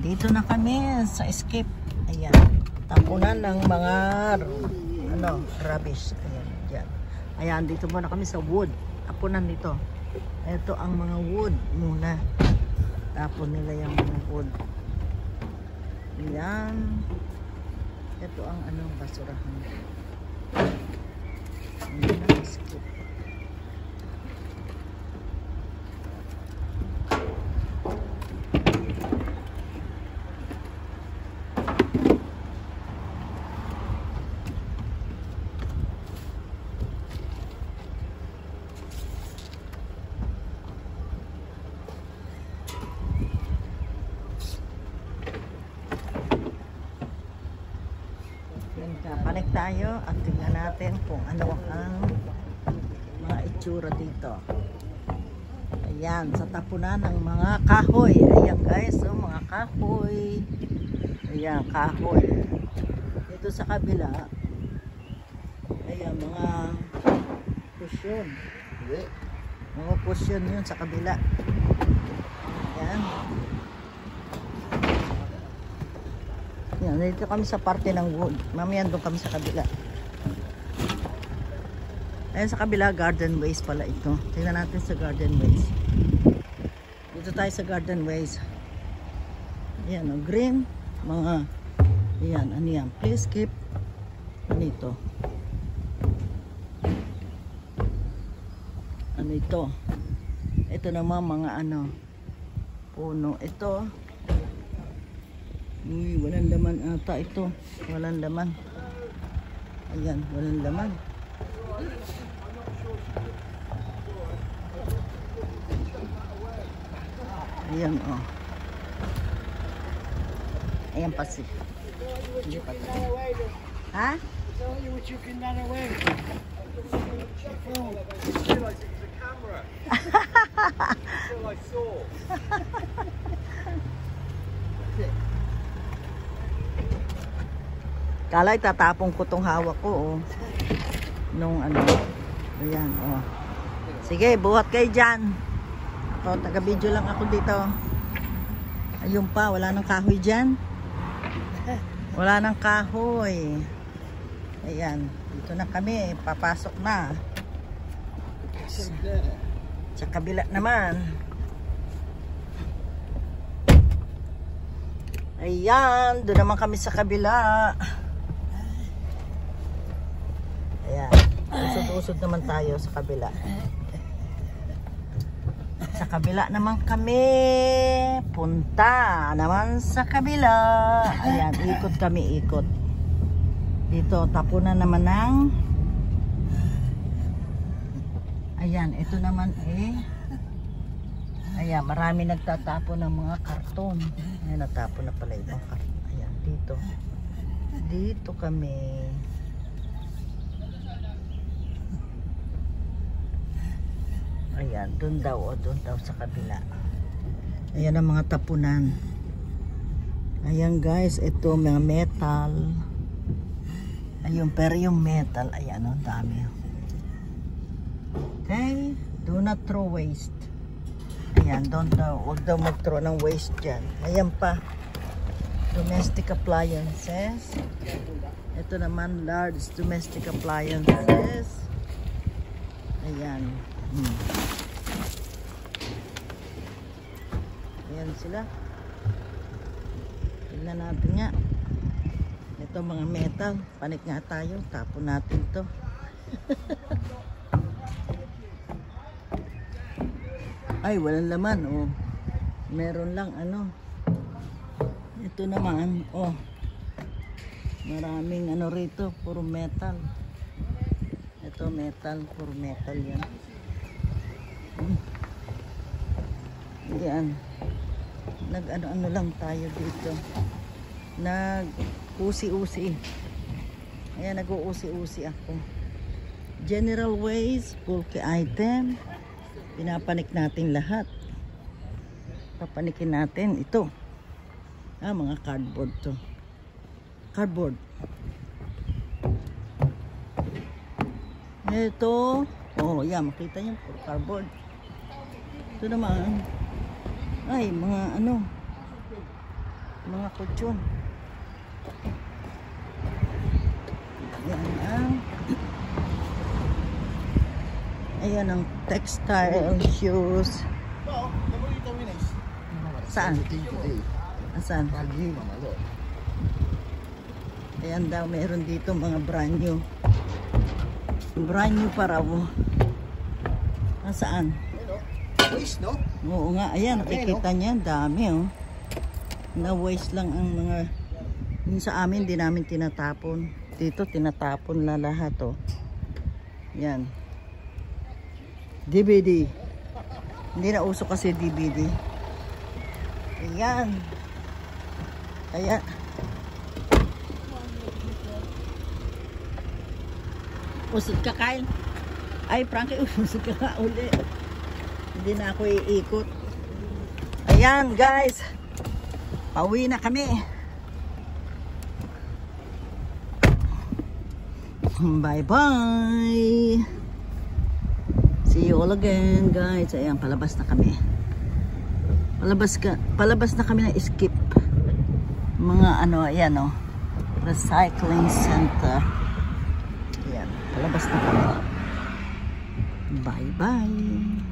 Nandito na kami sa Escape. Ayan. Tapunan ng mga rubbish. Ayan, dyan. Ayan, dito muna kami sa wood. Tapunan dito. Ito ang mga wood muna. Tapon nila yung mga wood. Ayan. Ito ang basurahan. Ayan na, Escape. Balik tayo at tingnan natin kung ano ang mga itsura dito. Ayan, sa tapunan ng mga kahoy. Ayan guys, mga kahoy. Ayan, kahoy. Ito sa kabila. Ayan, mga cushion. Mga cushion yun sa kabila. Ayan. Yan, dito kami sa parte ng wood. Mamaya doon kami sa kabila. Ayan sa kabila, garden ways pala ito. Tingnan natin sa garden ways. Dito tayo sa garden ways. Ayan, green. Mga, ayan, ano yan. Please keep. Ano ito? Ano ito? Ito naman mga puno. Ito. Uy, walang laman ata ito. Walang laman. Ayan, walang laman. Ayan, oh. Ayan pa si. Hindi pa ito. Ha? Kala itatapong ko tong hawak ko, oh. Nung ayan, oh. Sige, buhat kayo dyan. Ako, taga-video lang ako dito. Ayun pa, wala nang kahoy dyan. Wala nang kahoy. Ayan, dito na kami, papasok na. Sa kabila naman. Ayan, doon naman kami sa kabila. Ayan, usod-usod naman tayo sa kabila. Sa kabila naman kami. Punta naman sa kabila. Ayan, ikot kami, ikot. Dito, tapunan naman ng ayan, ito naman ayan, marami nagtatapon ng mga karton. Ayan, natapon na pala ibang karton. Ayan, dito. Dito kami. Ayan, doon daw sa kabila. Ayan ang mga tapunan. Ayan guys, ito mga metal. Ayun, pero yung metal, ayan, ang dami. Okay, do not throw waste. Ayan, wag daw mag-throw ng waste dyan. Ayan pa, domestic appliances. Ito naman, large domestic appliances. Ayan. Ayan sila. Tingnan natin nga. Ito mga metal. Panik nga tayo. Tapon natin to. Ay, walang laman. Oh. Meron lang Ito naman. Oh. Maraming rito. Puro metal. Ito metal. Puro metal yan. Yan. Nag-ano lang tayo dito. Nag-usi-usi. Ayan, nag-uusi-usi ako. General ways, bulky item. Pinapanik natin lahat. Papanikin natin ito. Mga cardboard to. Cardboard. Ito. Oh, yan. Makita nyo. Cardboard. Ito naman. Ay, mga mga kutsyon. Ayan ang ayan ang textile shoes. Saan? Saan? Ayan daw, meron dito mga brand new. Brand new pa raw. Saan? Waste, no? Oo nga, ayan, nakikita niya, dami oh. Na-waste lang ang mga, yung sa amin, di namin tinatapon. Dito, tinatapon na lahat oh. Yan. DVD. Hindi na uso kasi DVD. Ayan. Kaya, usod ka, Kyle. Ay, Frankie, usod ka ka uli. Hindi na ako iikot. Ayan, guys. Pauwi na kami. Bye-bye. See you all again, guys. Ayan, palabas na kami. Palabas na kami na skip. Mga ano, ayan oh. Recycling center. Ayan, palabas na kami. Bye-bye.